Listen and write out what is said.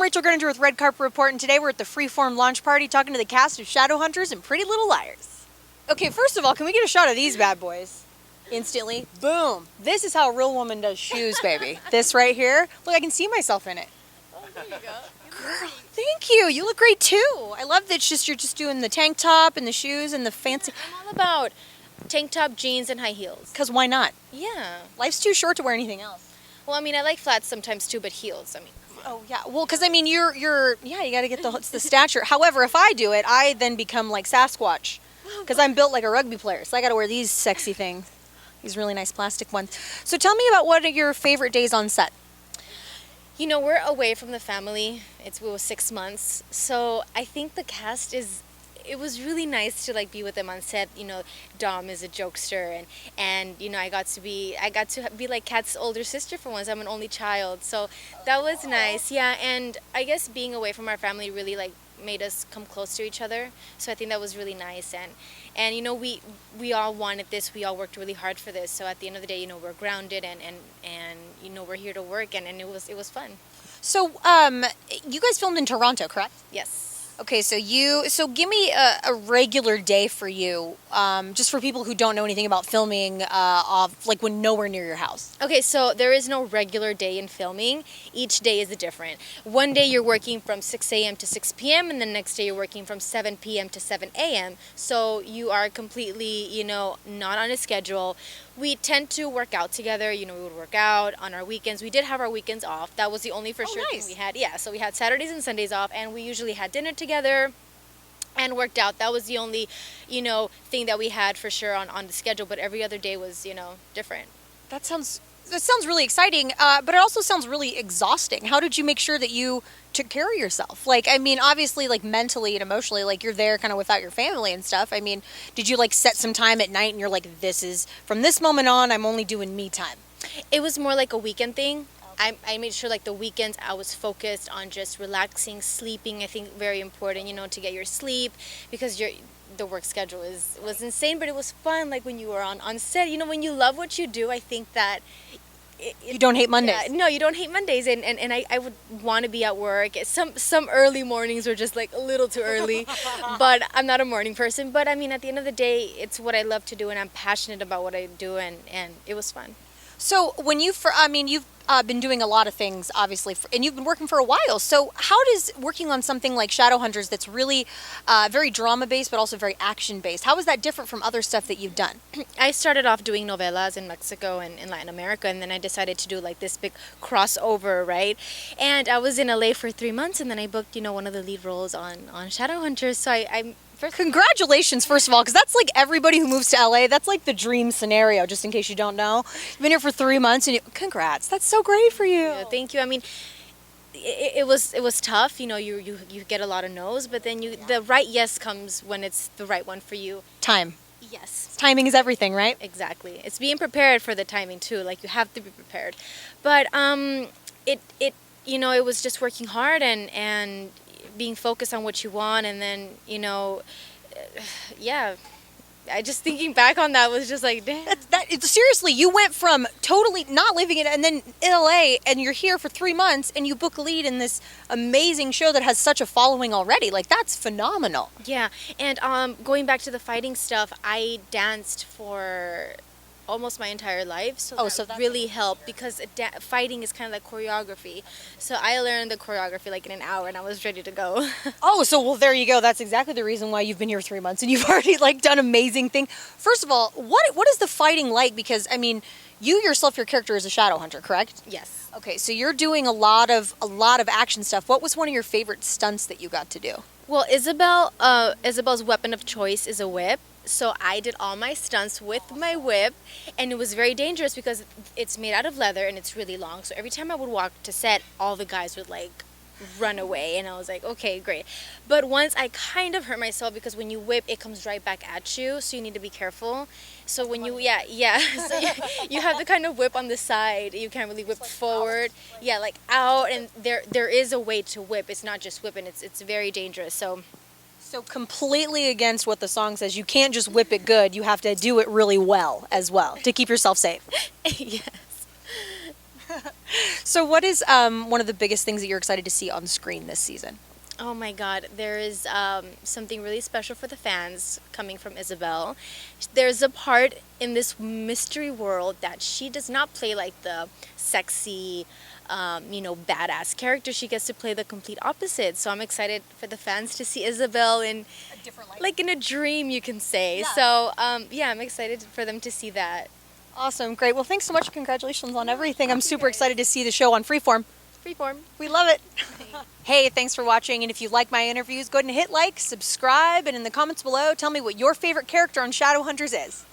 Rachel Greninger with Red Carpet Report, and today we're at the Freeform launch party talking to the cast of Shadowhunters and Pretty Little Liars. Okay, first of all, can we get a shot of these bad boys? Instantly. Boom. This is how a real woman does shoes, baby. This right here. Look, I can see myself in it. Oh, there you go. Girl, thank you. You look great too. I love that you're just doing the tank top and the shoes and the fancy. I'm all about tank top, jeans, and high heels. Because why not? Yeah. Life's too short to wear anything else. Well, I mean, I like flats sometimes too, but heels, I mean. Oh, yeah. Well, because, I mean, you got to get the stature. However, if I do it, I then become like Sasquatch. Because I'm built like a rugby player, so I got to wear these sexy things. These really nice plastic ones. So tell me about what are your favorite days on set? You know, we're away from the family. It was 6 months. So I think the cast it was really nice to like be with them on set. You know, Dom is a jokester, and you know, I got to be like Kat's older sister for once. I'm an only child, so that was nice. Yeah, and I guess being away from our family really like made us come close to each other. So I think that was really nice, and you know, we all wanted this. We all worked really hard for this. So at the end of the day, you know, we're grounded and you know, we're here to work, and it was fun. So you guys filmed in Toronto, correct? Yes. Okay, so give me a regular day for you, just for people who don't know anything about filming, like when nowhere near your house. Okay, so there is no regular day in filming. Each day is different. One day you're working from 6 a.m. to 6 p.m. and the next day you're working from 7 p.m. to 7 a.m. So you are completely, you know, not on a schedule. We tend to work out together. You know, we would work out on our weekends. We did have our weekends off. That was the only for sure thing we had. Yeah, so we had Saturdays and Sundays off, and we usually had dinner together and worked out. That was the only, you know, thing that we had for sure on the schedule, but every other day was, you know, different. That sounds really exciting, but it also sounds really exhausting. How did you make sure that you took care of yourself? Like, I mean, obviously, like mentally and emotionally, like you're there kind of without your family and stuff. I mean, did you like set some time at night and you're like, this is, from this moment on, I'm only doing me time? It was more like a weekend thing. I made sure like the weekends I was focused on just relaxing, sleeping. I think very important, you know, to get your sleep, because the work schedule was insane, but it was fun. Like when you were on set, you know, when you love what you do, I think that you don't hate Mondays. Yeah, no, you don't hate Mondays, and I would want to be at work. Some early mornings were just like a little too early, but I'm not a morning person. But I mean, at the end of the day, it's what I love to do, and I'm passionate about what I do, and it was fun. So when you've been doing a lot of things, obviously, and you've been working for a while. So how does working on something like Shadowhunters that's really very drama-based but also very action-based, how is that different from other stuff that you've done? I started off doing novelas in Mexico and in Latin America, and then I decided to do like this big crossover, right? And I was in LA for 3 months, and then I booked, you know, one of the lead roles on Shadowhunters. So I'm Congratulations, first of all, because that's like everybody who moves to LA. That's like the dream scenario, just in case you don't know. You've been here for 3 months, and congrats. That's so great for you. Yeah, thank you. I mean, it was tough. You know, you get a lot of no's, but then the right yes comes when it's the right one for you. Time. Yes. Timing is everything, right? Exactly. It's being prepared for the timing too. Like you have to be prepared. But it you know, it was just working hard and being focused on what you want, and then, you know, yeah, I just thinking back on that was just like, damn. Seriously, you went from totally not living in it and then in LA, and you're here for 3 months and you book a lead in this amazing show that has such a following already. Like, that's phenomenal. Yeah, and going back to the fighting stuff, I danced for almost my entire life, so that really helped, because fighting is kind of like choreography. So I learned the choreography like in an hour, and I was ready to go. Oh, so well, there you go. That's exactly the reason why you've been here 3 months and you've already like done amazing things. First of all, what is the fighting like? Because I mean, you yourself, your character is a shadow hunter, correct? Yes. Okay, so you're doing a lot of action stuff. What was one of your favorite stunts that you got to do? Well, Isabel's weapon of choice is a whip. So I did all my stunts with my whip, and it was very dangerous because it's made out of leather and it's really long. So every time I would walk to set, all the guys would like run away, and I was like, okay, great. But once I kind of hurt myself, because when you whip, it comes right back at you, so you need to be careful. So when you, so you have to kind of whip on the side. You can't really whip forward. Yeah, like out, and there is a way to whip. It's not just whipping. It's very dangerous. So completely against what the song says. You can't just whip it good. You have to do it really well as well to keep yourself safe. Yes. So what is one of the biggest things that you're excited to see on screen this season? Oh my God, there is something really special for the fans coming from Isabel. There's a part in this mystery world that she does not play like the sexy, badass character. She gets to play the complete opposite. So I'm excited for the fans to see Isabel in, A different light. like in a dream, you can say. Yeah. So yeah, I'm excited for them to see that. Awesome, great. Well, thanks so much. Congratulations on everything. I'm super excited to see the show on Freeform. Freeform. We love it. Hey, thanks for watching. And if you like my interviews, go ahead and hit like, subscribe, and in the comments below, tell me what your favorite character on Shadowhunters is.